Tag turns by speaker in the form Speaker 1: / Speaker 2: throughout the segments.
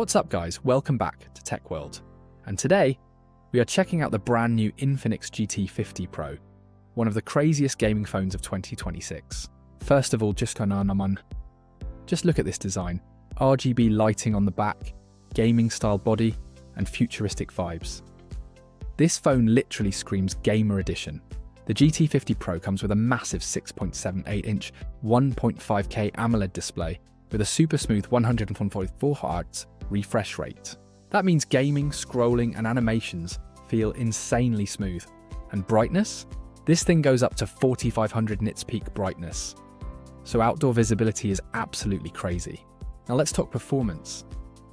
Speaker 1: What's up guys, welcome back to Tech World. And today, we are checking out the brand new Infinix GT 50 Pro, one of the craziest gaming phones of 2026. First of all, just look at this design. RGB lighting on the back, gaming style body, and futuristic vibes. This phone literally screams gamer edition. The GT 50 Pro comes with a massive 6.78-inch 1.5K AMOLED display with a super smooth 144 Hz refresh rate. That means gaming, scrolling, and animations feel insanely smooth. And brightness? This thing goes up to 4500 nits peak brightness. So outdoor visibility is absolutely crazy. Now let's talk performance,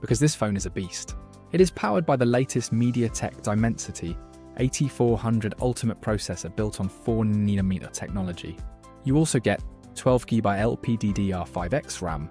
Speaker 1: because this phone is a beast. It is powered by the latest MediaTek Dimensity 8400 Ultimate processor built on 4nm technology. You also get 12GB LPDDR5X RAM,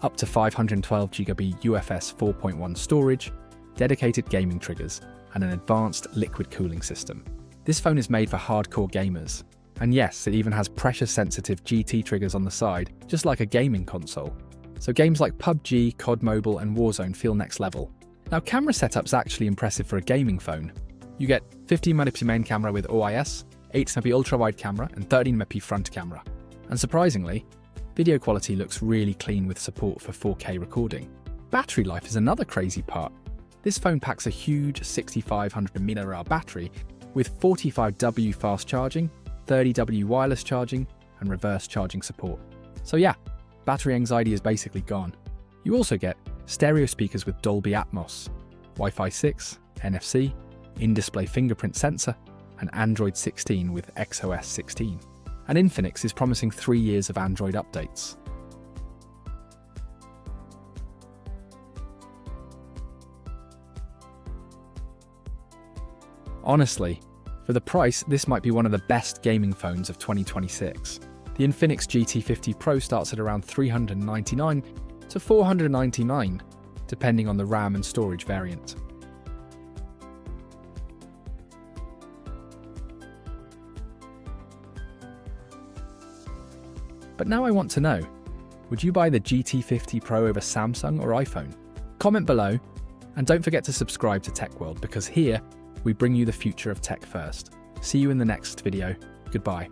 Speaker 1: up to 512GB UFS 4.1 storage, dedicated gaming triggers, and an advanced liquid cooling system. This phone is made for hardcore gamers. And yes, it even has pressure-sensitive GT triggers on the side, just like a gaming console. So games like PUBG, COD Mobile, and Warzone feel next level. Now, camera setup's actually impressive for a gaming phone. You get 15MP main camera with OIS, 8MP ultra-wide camera, and 13MP front camera. And surprisingly, video quality looks really clean with support for 4K recording. Battery life is another crazy part. This phone packs a huge 6500 mAh battery with 45W fast charging, 30W wireless charging, and reverse charging support. So yeah, battery anxiety is basically gone. You also get stereo speakers with Dolby Atmos, Wi-Fi 6, NFC, in-display fingerprint sensor, and Android 16 with XOS 16. And Infinix is promising 3 years of Android updates. Honestly, for the price, this might be one of the best gaming phones of 2026. The Infinix GT 50 Pro starts at around $399 to $499, depending on the RAM and storage variant. But now I want to know, would you buy the GT 50 Pro over Samsung or iPhone? Comment below, and don't forget to subscribe to Tech World, because here we bring you the future of tech first. See you in the next video. Goodbye.